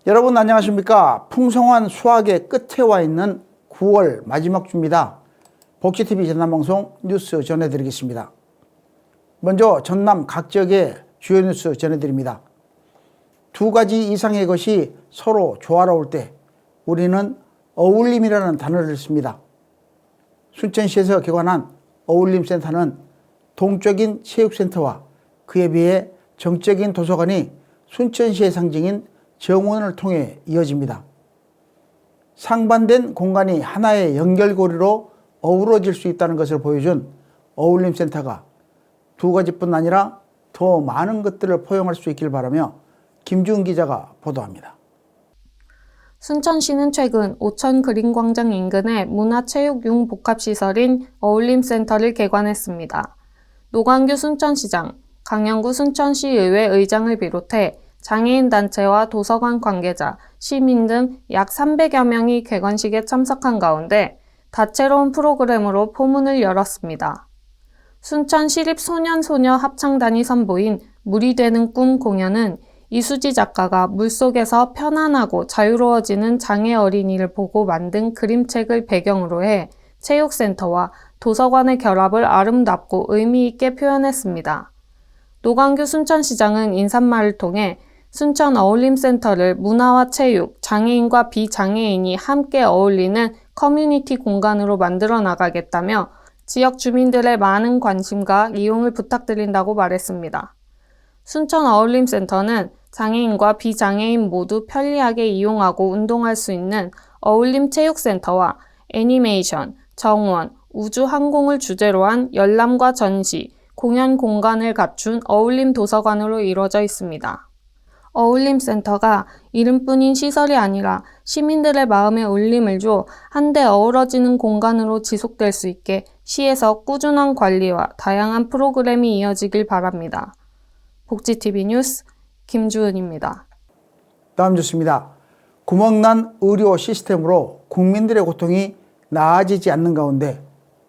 여러분 안녕하십니까? 풍성한 수학의 끝에 와 있는 9월 마지막 주입니다. 복지TV 전남방송 뉴스 전해드리겠습니다. 먼저 전남 각 지역의 주요 뉴스 전해드립니다. 두 가지 이상의 것이 서로 조화로울 때 우리는 어울림이라는 단어를 씁니다. 순천시에서 개관한 어울림센터는 동적인 체육센터와 그에 비해 정적인 도서관이 순천시의 상징인 정원을 통해 이어집니다. 상반된 공간이 하나의 연결고리로 어우러질 수 있다는 것을 보여준 어울림센터가 두 가지뿐 아니라 더 많은 것들을 포용할 수 있길 바라며 김주은 기자가 보도합니다. 순천시는 최근 오천 그린광장 인근의 문화체육융 복합시설인 어울림센터를 개관했습니다. 노광규 순천시장, 강영구 순천시의회 의장을 비롯해 장애인 단체와 도서관 관계자, 시민 등 약 300여 명이 개관식에 참석한 가운데 다채로운 프로그램으로 포문을 열었습니다. 순천시립소년소녀 합창단이 선보인 물이 되는 꿈 공연은 이수지 작가가 물속에서 편안하고 자유로워지는 장애 어린이를 보고 만든 그림책을 배경으로 해 체육센터와 도서관의 결합을 아름답고 의미 있게 표현했습니다. 노광규 순천시장은 인사말을 통해 순천 어울림센터를 문화와 체육, 장애인과 비장애인이 함께 어울리는 커뮤니티 공간으로 만들어 나가겠다며 지역 주민들의 많은 관심과 이용을 부탁드린다고 말했습니다. 순천 어울림센터는 장애인과 비장애인 모두 편리하게 이용하고 운동할 수 있는 어울림 체육센터와 애니메이션, 정원, 우주 항공을 주제로 한 열람과 전시, 공연 공간을 갖춘 어울림 도서관으로 이루어져 있습니다. 어울림센터가 이름뿐인 시설이 아니라 시민들의 마음에 울림을 줘 한데 어우러지는 공간으로 지속될 수 있게 시에서 꾸준한 관리와 다양한 프로그램이 이어지길 바랍니다. 복지TV 뉴스 김주은입니다. 다음 뉴스입니다. 구멍난 의료 시스템으로 국민들의 고통이 나아지지 않는 가운데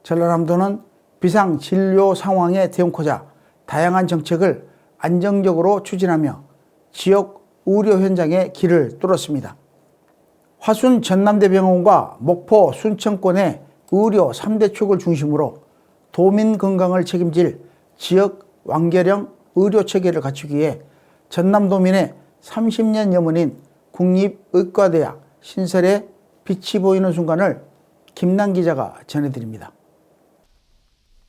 전라남도는 비상 진료 상황에 대응하고자 다양한 정책을 안정적으로 추진하며 지역 의료 현장에 길을 뚫었습니다. 화순 전남대병원과 목포 순천권의 의료 3대 축을 중심으로 도민 건강을 책임질 지역 완결형 의료 체계를 갖추기 위해 전남도민의 30년 염원인 국립의과대학 신설에 빛이 보이는 순간을 김남 기자가 전해드립니다.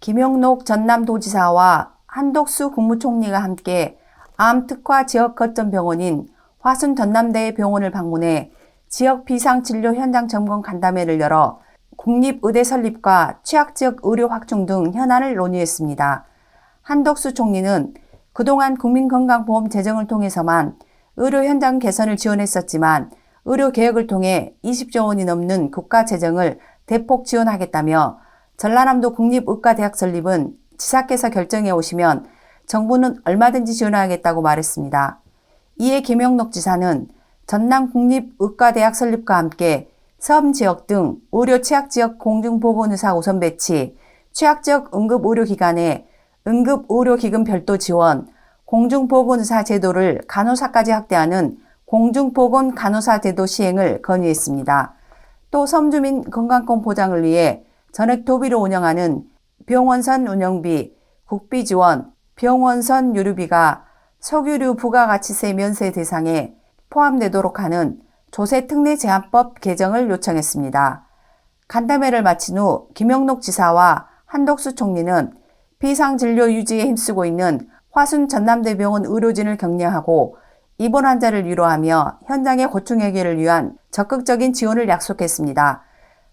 김영록 전남도지사와 한덕수 국무총리가 함께 암특화 지역 거점 병원인 화순 전남대 병원을 방문해 지역 비상진료 현장 점검 간담회를 열어 국립의대 설립과 취약지역 의료 확충 등 현안을 논의했습니다. 한덕수 총리는 그동안 국민건강보험 재정을 통해서만 의료 현장 개선을 지원했었지만 의료개혁을 통해 20조 원이 넘는 국가 재정을 대폭 지원하겠다며 전라남도 국립의과대학 설립은 지사께서 결정해 오시면 정부는 얼마든지 지원하겠다고 말했습니다. 이에 김영록 지사는 전남국립의과대학 설립과 함께 섬지역 등 의료 취약지역 공중보건의사 우선 배치, 취약지역 응급의료기관에 응급의료기금 별도 지원, 공중보건의사 제도를 간호사까지 확대하는 공중보건 간호사 제도 시행을 건의했습니다. 또 섬주민 건강권 보장을 위해 전액 도비로 운영하는 병원선 운영비, 국비 지원, 병원선 유류비가 석유류 부가가치세 면세 대상에 포함되도록 하는 조세특례제한법 개정을 요청했습니다. 간담회를 마친 후 김영록 지사와 한덕수 총리는 비상진료 유지에 힘쓰고 있는 화순 전남대병원 의료진을 격려하고 입원 환자를 위로하며 현장의 고충 해결을 위한 적극적인 지원을 약속했습니다.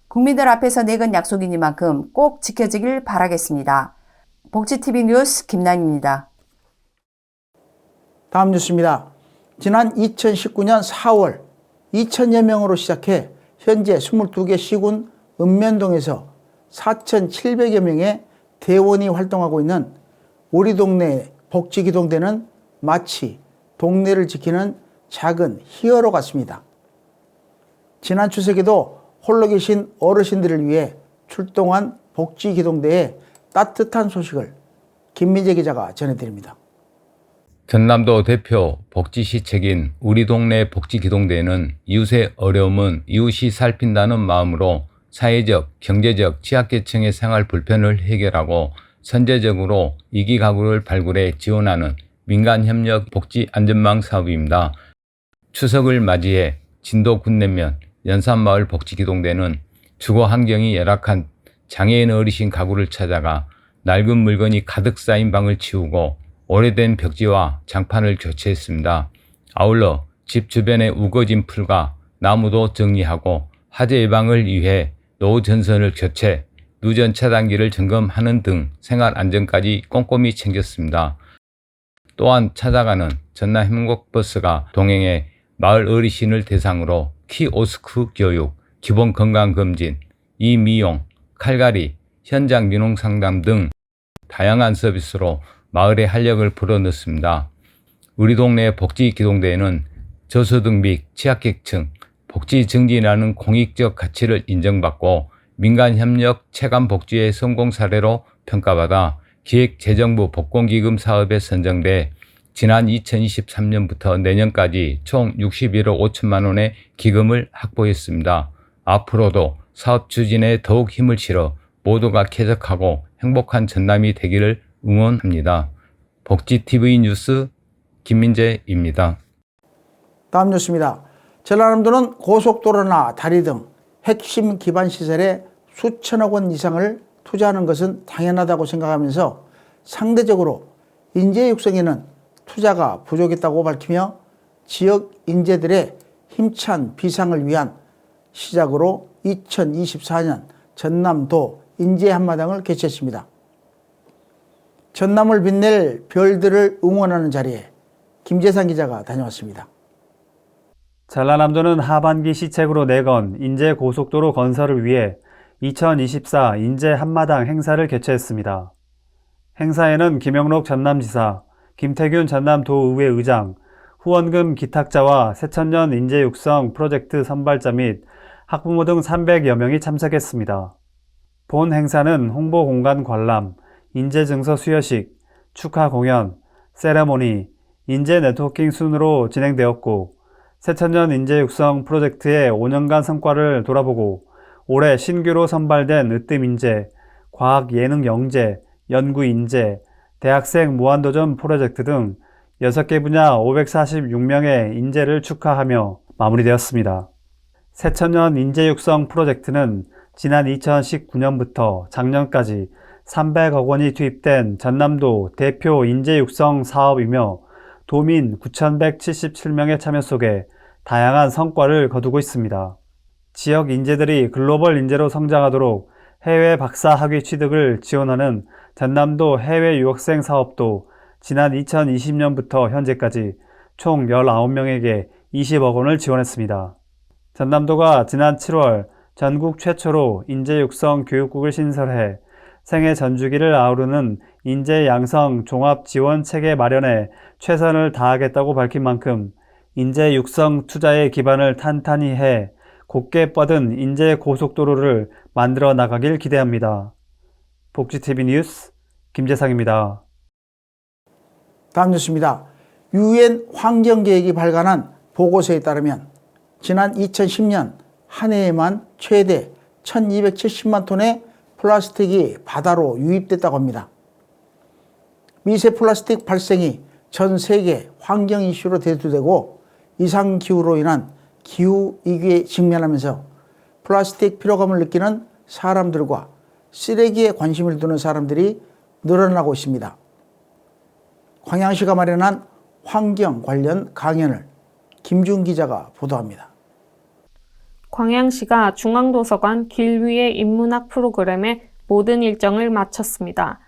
국민들 앞에서 내건 약속이니만큼 꼭 지켜지길 바라겠습니다. 복지TV 뉴스 김남입니다. 다음 뉴스입니다. 지난 2019년 4월 2,000여 명으로 시작해 현재 22개 시군 읍면동에서 4,700여 명의 대원이 활동하고 있는 우리 동네 복지기동대는 마치 동네를 지키는 작은 히어로 같습니다. 지난 추석에도 홀로 계신 어르신들을 위해 출동한 복지기동대의 따뜻한 소식을 김민재 기자가 전해드립니다. 전남도 대표 복지시책인 우리 동네 복지기동대는 이웃의 어려움은 이웃이 살핀다는 마음으로 사회적, 경제적, 취약계층의 생활 불편을 해결하고 선제적으로 이기 가구를 발굴해 지원하는 민간협력 복지안전망 사업입니다. 추석을 맞이해 진도 군내면 연산마을 복지기동대는 주거 환경이 열악한 장애인 어르신 가구를 찾아가 낡은 물건이 가득 쌓인 방을 치우고 오래된 벽지와 장판을 교체했습니다. 아울러 집 주변의 우거진 풀과 나무도 정리하고 화재 예방을 위해 노후 전선을 교체, 누전 차단기를 점검하는 등 생활 안전까지 꼼꼼히 챙겼습니다. 또한 찾아가는 전남 행복버스가 동행해 마을 어르신을 대상으로 키오스크 교육, 기본 건강검진, 이미용, 칼갈이, 현장 민원상담 등 다양한 서비스로 마을의 활력을 불어넣습니다. 우리 동네 복지기동대회는 저소득 및 취약계층, 복지 증진이라는 공익적 가치를 인정받고 민간협력 체감복지의 성공 사례로 평가받아 기획재정부 복권기금 사업에 선정돼 지난 2023년부터 내년까지 총 61억 5천만 원의 기금을 확보했습니다. 앞으로도 사업 추진에 더욱 힘을 실어 모두가 쾌적하고 행복한 전남이 되기를 응원합니다. 복지TV 뉴스 김민재입니다. 다음 뉴스입니다. 전라남도는 고속도로나 다리 등 핵심 기반 시설에 수천억 원 이상을 투자하는 것은 당연하다고 생각하면서 상대적으로 인재 육성에는 투자가 부족했다고 밝히며 지역 인재들의 힘찬 비상을 위한 시작으로 2024년 전남도 인재 한마당을 개최했습니다. 전남을 빛낼 별들을 응원하는 자리에 김재상 기자가 다녀왔습니다. 전라남도는 하반기 시책으로 내건 인제고속도로 건설을 위해 2024 인재 한마당 행사를 개최했습니다. 행사에는 김영록 전남지사, 김태균 전남도의회 의장, 후원금 기탁자와 새천년 인재육성 프로젝트 선발자 및 학부모 등 300여 명이 참석했습니다. 본 행사는 홍보공간 관람, 인재증서 수여식, 축하 공연, 세레모니, 인재 네트워킹 순으로 진행되었고 새천년 인재육성 프로젝트의 5년간 성과를 돌아보고 올해 신규로 선발된 으뜸인재, 과학예능영재, 연구인재, 대학생 무한도전 프로젝트 등 6개 분야 546명의 인재를 축하하며 마무리되었습니다. 새천년 인재육성 프로젝트는 지난 2019년부터 작년까지 300억 원이 투입된 전남도 대표 인재육성 사업이며 도민 9,177명의 참여 속에 다양한 성과를 거두고 있습니다. 지역 인재들이 글로벌 인재로 성장하도록 해외 박사 학위 취득을 지원하는 전남도 해외 유학생 사업도 지난 2020년부터 현재까지 총 19명에게 20억 원을 지원했습니다. 전남도가 지난 7월 전국 최초로 인재육성 교육국을 신설해 생애 전주기를 아우르는 인재 양성 종합 지원 체계 마련에 최선을 다하겠다고 밝힌 만큼 인재 육성 투자의 기반을 탄탄히 해 곧게 뻗은 인재 고속도로를 만들어 나가길 기대합니다. 복지TV 뉴스 김재상입니다. 다음 뉴스입니다. UN 환경계획이 발간한 보고서에 따르면 지난 2010년 한 해에만 최대 1270만 톤의 플라스틱이 바다로 유입됐다고 합니다. 미세 플라스틱 발생이 전 세계 환경 이슈로 대두되고 이상기후로 인한 기후위기에 직면하면서 플라스틱 피로감을 느끼는 사람들과 쓰레기에 관심을 두는 사람들이 늘어나고 있습니다. 광양시가 마련한 환경 관련 강연을 김준 기자가 보도합니다. 광양시가 중앙도서관 길 위의 인문학 프로그램의 모든 일정을 마쳤습니다.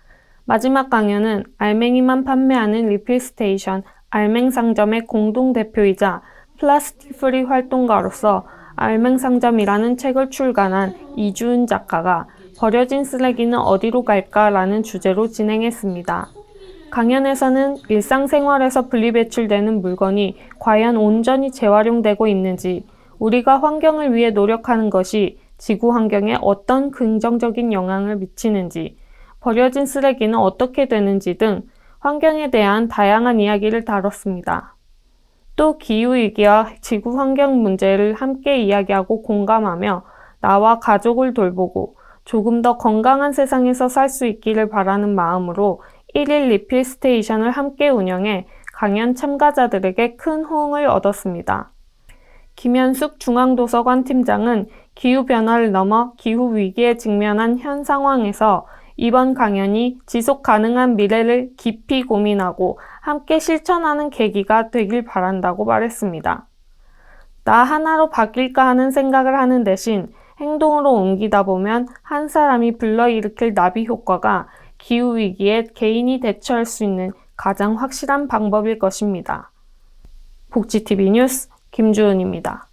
마지막 강연은 알맹이만 판매하는 리필스테이션 알맹상점의 공동대표이자 플라스틱 프리 활동가로서 알맹상점이라는 책을 출간한 이주은 작가가 버려진 쓰레기는 어디로 갈까라는 주제로 진행했습니다. 강연에서는 일상생활에서 분리배출되는 물건이 과연 온전히 재활용되고 있는지, 우리가 환경을 위해 노력하는 것이 지구 환경에 어떤 긍정적인 영향을 미치는지, 버려진 쓰레기는 어떻게 되는지 등 환경에 대한 다양한 이야기를 다뤘습니다. 또 기후위기와 지구 환경 문제를 함께 이야기하고 공감하며 나와 가족을 돌보고 조금 더 건강한 세상에서 살 수 있기를 바라는 마음으로 1일 리필 스테이션을 함께 운영해 강연 참가자들에게 큰 호응을 얻었습니다. 김현숙 중앙도서관 팀장은 기후변화를 넘어 기후위기에 직면한 현 상황에서 이번 강연이 지속 가능한 미래를 깊이 고민하고 함께 실천하는 계기가 되길 바란다고 말했습니다. 나 하나로 바뀔까 하는 생각을 하는 대신 행동으로 옮기다 보면 한 사람이 불러일으킬 나비 효과가 기후위기에 개인이 대처할 수 있는 가장 확실한 방법일 것입니다. 복지TV 뉴스 김주은입니다.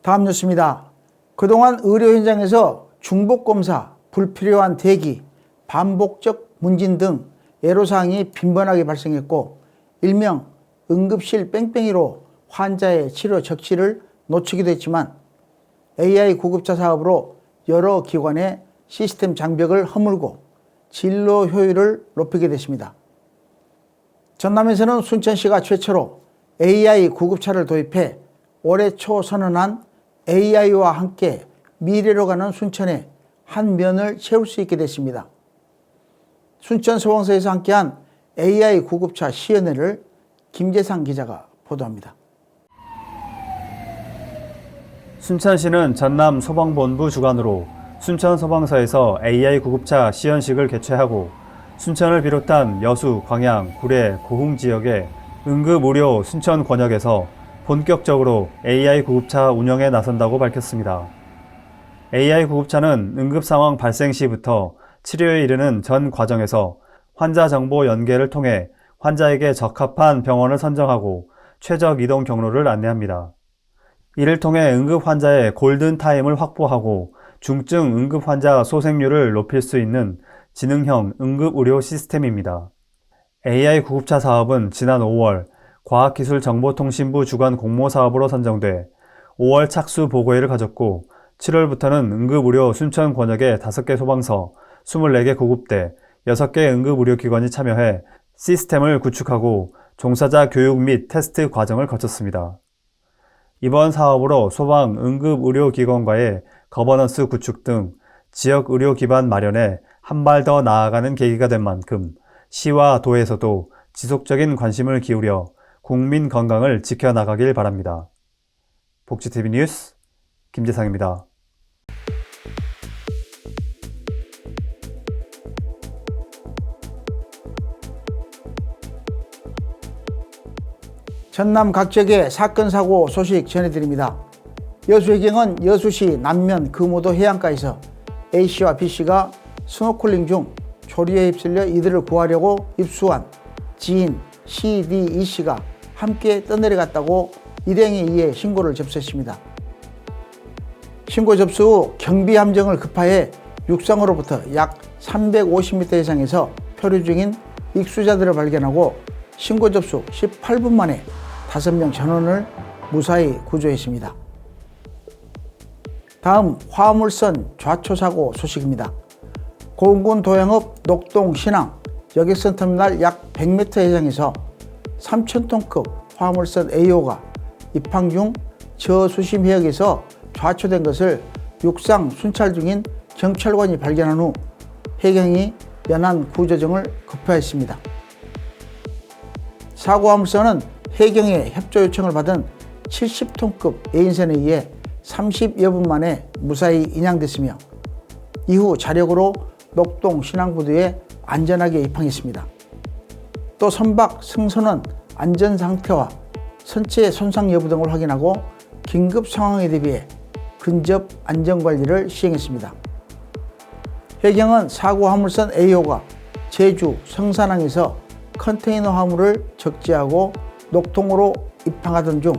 다음 뉴스입니다. 그동안 의료 현장에서 중복검사, 불필요한 대기, 반복적 문진 등 애로사항이 빈번하게 발생했고 일명 응급실 뺑뺑이로 환자의 치료 적시를 놓치기도 했지만 AI 구급차 사업으로 여러 기관의 시스템 장벽을 허물고 진료 효율을 높이게 됐습니다. 전남에서는 순천시가 최초로 AI 구급차를 도입해 올해 초 선언한 AI와 함께 미래로 가는 순천의 한 면을 채울 수 있게 됐습니다. 순천소방서에서 함께한 AI 구급차 시연회를 김재상 기자가 보도합니다. 순천시는 전남 소방본부 주관으로 순천소방서에서 AI 구급차 시연식을 개최하고 순천을 비롯한 여수, 광양, 구례, 고흥 지역의 응급의료 순천 권역에서 본격적으로 AI 구급차 운영에 나선다고 밝혔습니다. AI 구급차는 응급 상황 발생 시부터 치료에 이르는 전 과정에서 환자 정보 연계를 통해 환자에게 적합한 병원을 선정하고 최적 이동 경로를 안내합니다. 이를 통해 응급 환자의 골든타임을 확보하고 중증 응급 환자 소생률을 높일 수 있는 지능형 응급의료 시스템입니다. AI 구급차 사업은 지난 5월 과학기술정보통신부 주관 공모사업으로 선정돼 5월 착수 보고회를 가졌고 7월부터는 응급의료 순천 권역의 5개 소방서, 24개 구급대, 6개 응급의료기관이 참여해 시스템을 구축하고 종사자 교육 및 테스트 과정을 거쳤습니다. 이번 사업으로 소방 응급의료기관과의 거버넌스 구축 등 지역 의료 기반 마련에 한 발 더 나아가는 계기가 된 만큼 시와 도에서도 지속적인 관심을 기울여 국민 건강을 지켜나가길 바랍니다. 복지TV 뉴스 김재상입니다. 전남 각 지역의 사건 사고 소식 전해드립니다. 여수해경은 여수시 남면 금오도 해안가에서 A씨와 B씨가 스노클링 중 조류에 휩쓸려 이들을 구하려고 입수한 지인 C, D, E씨가 함께 떠내려갔다고 일행에 의해 신고를 접수했습니다. 신고 접수 후 경비함정을 급파해 육상으로부터 약 350m 이상에서 표류 중인 익수자들을 발견하고 신고 접수 18분 만에 5명 전원을 무사히 구조했습니다. 다음 화물선 좌초사고 소식입니다. 고흥군 도양읍 녹동 신항 여객선 터미널 약 100m 해상에서 3,000톤급 화물선 A호가 입항 중 저수심 해역에서 좌초된 것을 육상 순찰 중인 경찰관이 발견한 후 해경이 연안 구조정을 급파했습니다. 사고 화물선은 해경의 협조 요청을 받은 70톤급 A인선에 의해 30여 분 만에 무사히 인양됐으며 이후 자력으로 녹동 신항부두에 안전하게 입항했습니다. 또 선박 승선원 안전 상태와 선체 손상 여부 등을 확인하고 긴급 상황에 대비해 근접 안전관리를 시행했습니다. 해경은 사고 화물선 A호가 제주 성산항에서 컨테이너 화물을 적재하고 녹동으로 입항하던 중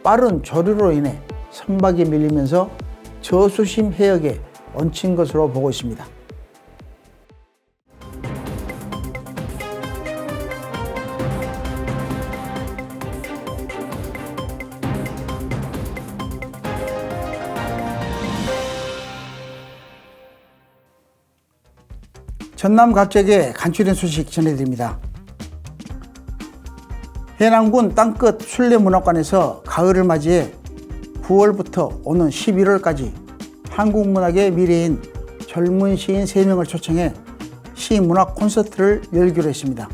빠른 조류로 인해 선박이 밀리면서 저수심 해역에 얹힌 것으로 보고 있습니다. 전남 갑작의 간추린 소식 전해드립니다. 해남군 땅끝 순례문학관에서 가을을 맞이해 9월부터 오는 11월까지 한국문학의 미래인 젊은 시인 3명을 초청해 시문학 콘서트를 열기로 했습니다.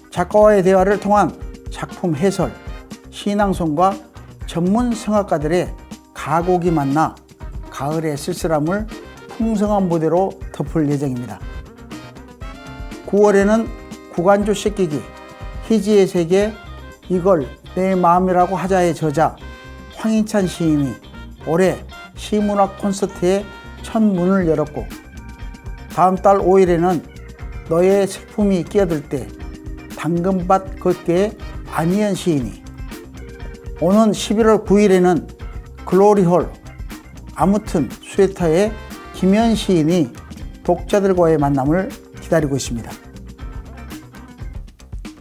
작가와의 대화를 통한 작품 해설, 시낭송과 전문 성악가들의 가곡이 만나 가을의 쓸쓸함을 풍성한 무대로 덮을 예정입니다. 9월에는 구간조 씻기기, 희지의 세계, 이걸 내 마음이라고 하자의 저자 황인찬 시인이 올해 시문학 콘서트의 첫 문을 열었고, 다음 달 5일에는 너의 슬픔이 끼어들 때 당근밭 걷기의 안희연 시인이, 오는 11월 9일에는 글로리홀 아무튼 스웨터의 김현 시인이 독자들과의 만남을 기다리고 있습니다.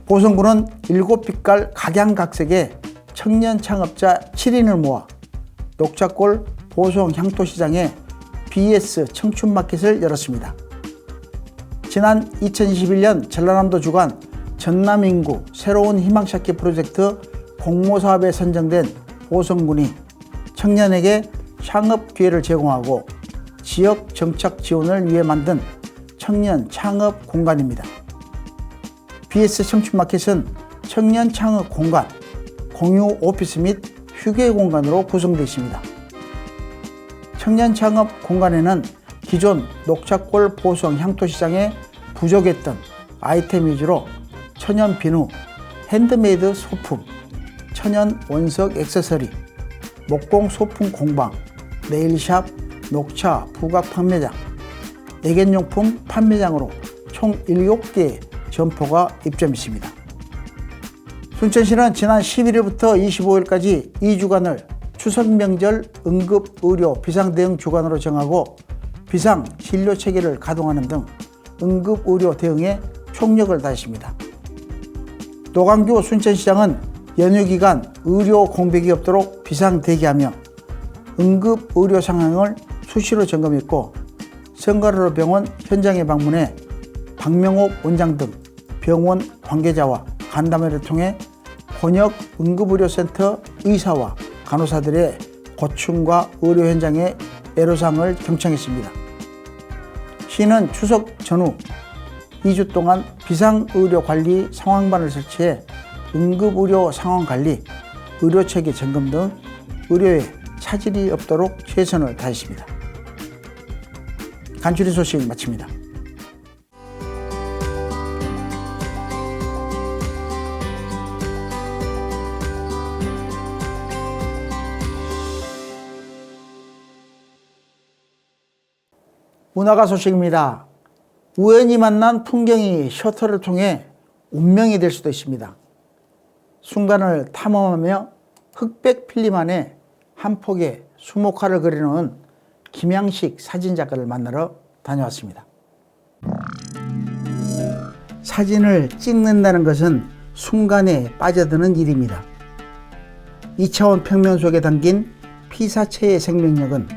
보성군은 7빛깔 각양각색의 청년 창업자 7인을 모아 녹차골 보성 향토시장에 BS 청춘마켓을 열었습니다. 지난 2021년 전라남도 주간 전남인구 새로운 희망찾기 프로젝트 공모사업에 선정된 보성군이 청년에게 창업 기회를 제공하고 지역 정착 지원을 위해 만든 청년 창업 공간입니다. BS 청춘마켓은 청년 창업 공간, 공유 오피스 및 휴게 공간으로 구성되어 있습니다. 청년 창업 공간에는 기존 녹차골 보성 향토시장에 부족했던 아이템 위주로 천연 비누, 핸드메이드 소품, 천연 원석 액세서리, 목공 소품 공방, 네일샵, 녹차 부각 판매장, 내겐용품 판매장으로 총 7개의 점포가 입점했습니다. 순천시는 지난 11일부터 25일까지 2주간을 추석 명절 응급의료 비상대응 주간으로 정하고 비상 진료 체계를 가동하는 등 응급의료 대응에 총력을 다했습니다. 노광규 순천시장은 연휴 기간 의료 공백이 없도록 비상 대기하며 응급의료 상황을 수시로 점검했고, 성가로로 병원 현장에 방문해 박명옥 원장 등 병원 관계자와 간담회를 통해 권역 응급의료센터 의사와 간호사들의 고충과 의료 현장의 애로사항을 경청했습니다. 시는 추석 전후 2주 동안 비상의료관리 상황반을 설치해 응급의료 상황관리, 의료체계 점검 등 의료에 차질이 없도록 최선을 다했습니다. 간추린 소식 마칩니다. 문화가 소식입니다. 우연히 만난 풍경이 셔터를 통해 운명이 될 수도 있습니다. 순간을 탐험하며 흑백 필름 안에 한 폭의 수목화를 그려놓은 김양식 사진작가를 만나러 다녀왔습니다. 사진을 찍는다는 것은 순간에 빠져드는 일입니다. 2차원 평면 속에 담긴 피사체의 생명력은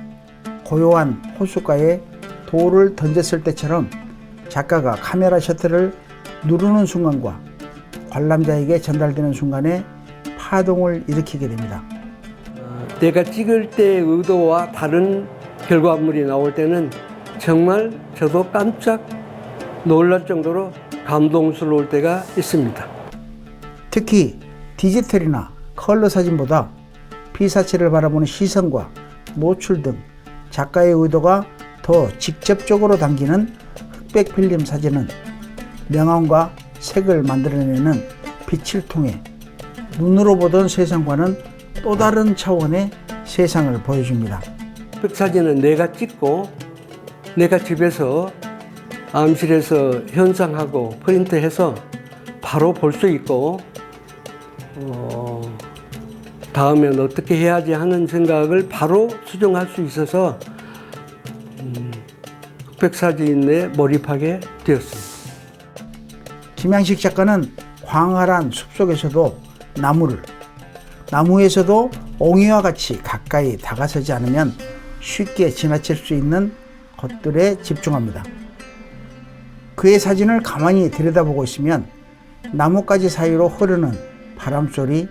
고요한 호숫가에 돌을 던졌을 때처럼 작가가 카메라 셔터를 누르는 순간과 관람자에게 전달되는 순간에 파동을 일으키게 됩니다. 내가 찍을 때의 의도와 다른 결과물이 나올 때는 정말 저도 깜짝 놀랄 정도로 감동스러울 때가 있습니다. 특히 디지털이나 컬러 사진보다 피사체를 바라보는 시선과 노출 등 작가의 의도가 더 직접적으로 담기는 흑백 필름 사진은 명암과 색을 만들어내는 빛을 통해 눈으로 보던 세상과는 또 다른 차원의 세상을 보여줍니다. 흑백 사진은 내가 찍고 내가 집에서 암실에서 현상하고 프린트해서 바로 볼 수 있고 다음엔 어떻게 해야지 하는 생각을 바로 수정할 수 있어서 흑백 사진에 몰입하게 되었습니다. 김양식 작가는 광활한 숲속에서도 나무에서도 옹이와 같이 가까이 다가서지 않으면 쉽게 지나칠 수 있는 것들에 집중합니다. 그의 사진을 가만히 들여다보고 있으면 나뭇가지 사이로 흐르는 바람소리,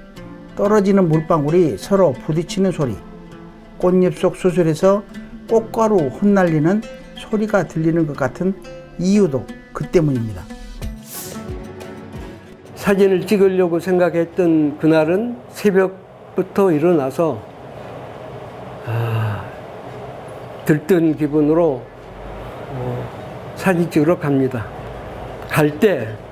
떨어지는 물방울이 서로 부딪히는 소리, 꽃잎 속 수술에서 꽃가루 흩날리는 소리가 들리는 것 같은 이유도 그 때문입니다. 사진을 찍으려고 생각했던 그날은 새벽부터 일어나서 들뜬 기분으로 사진 찍으러 갑니다. 갈 때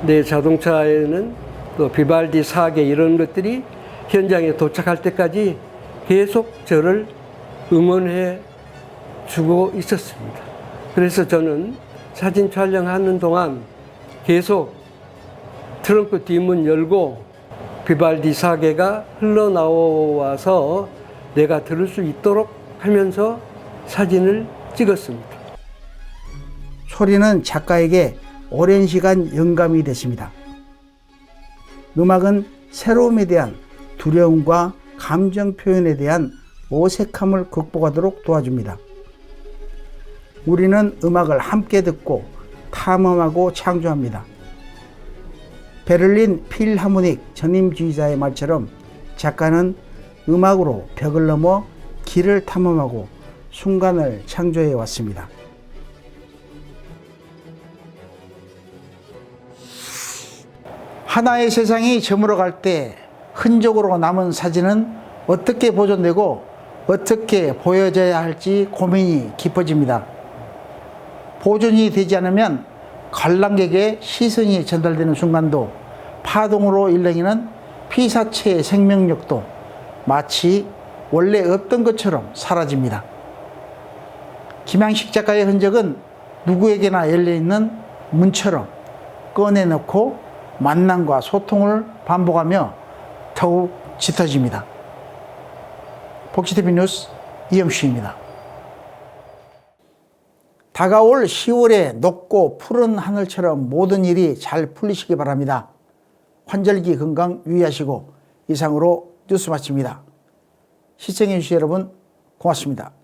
내 자동차에는 또 비발디 사계 이런 것들이 현장에 도착할 때까지 계속 저를 응원해 주고 있었습니다. 그래서 저는 사진 촬영하는 동안 계속 트렁크 뒷문 열고 비발디 사계가 흘러나와서 내가 들을 수 있도록 하면서 사진을 찍었습니다. 소리는 작가에게 오랜 시간 영감이 됐습니다. 음악은 새로움에 대한 두려움과 감정 표현에 대한 어색함을 극복하도록 도와줍니다. 우리는 음악을 함께 듣고 탐험하고 창조합니다. 베를린 필하모닉 전임지휘자의 말처럼 작가는 음악으로 벽을 넘어 길을 탐험하고 순간을 창조해 왔습니다. 하나의 세상이 저물어갈 때 흔적으로 남은 사진은 어떻게 보존되고 어떻게 보여져야 할지 고민이 깊어집니다. 보존이 되지 않으면 관람객의 시선이 전달되는 순간도 파동으로 일렁이는 피사체의 생명력도 마치 원래 없던 것처럼 사라집니다. 김양식 작가의 흔적은 누구에게나 열려있는 문처럼 꺼내놓고 만남과 소통을 반복하며 더욱 짙어집니다. 복지TV 뉴스 이영수입니다. 다가올 10월에 높고 푸른 하늘처럼 모든 일이 잘 풀리시기 바랍니다. 환절기 건강 유의하시고 이상으로 뉴스 마칩니다. 시청해주신 여러분 고맙습니다.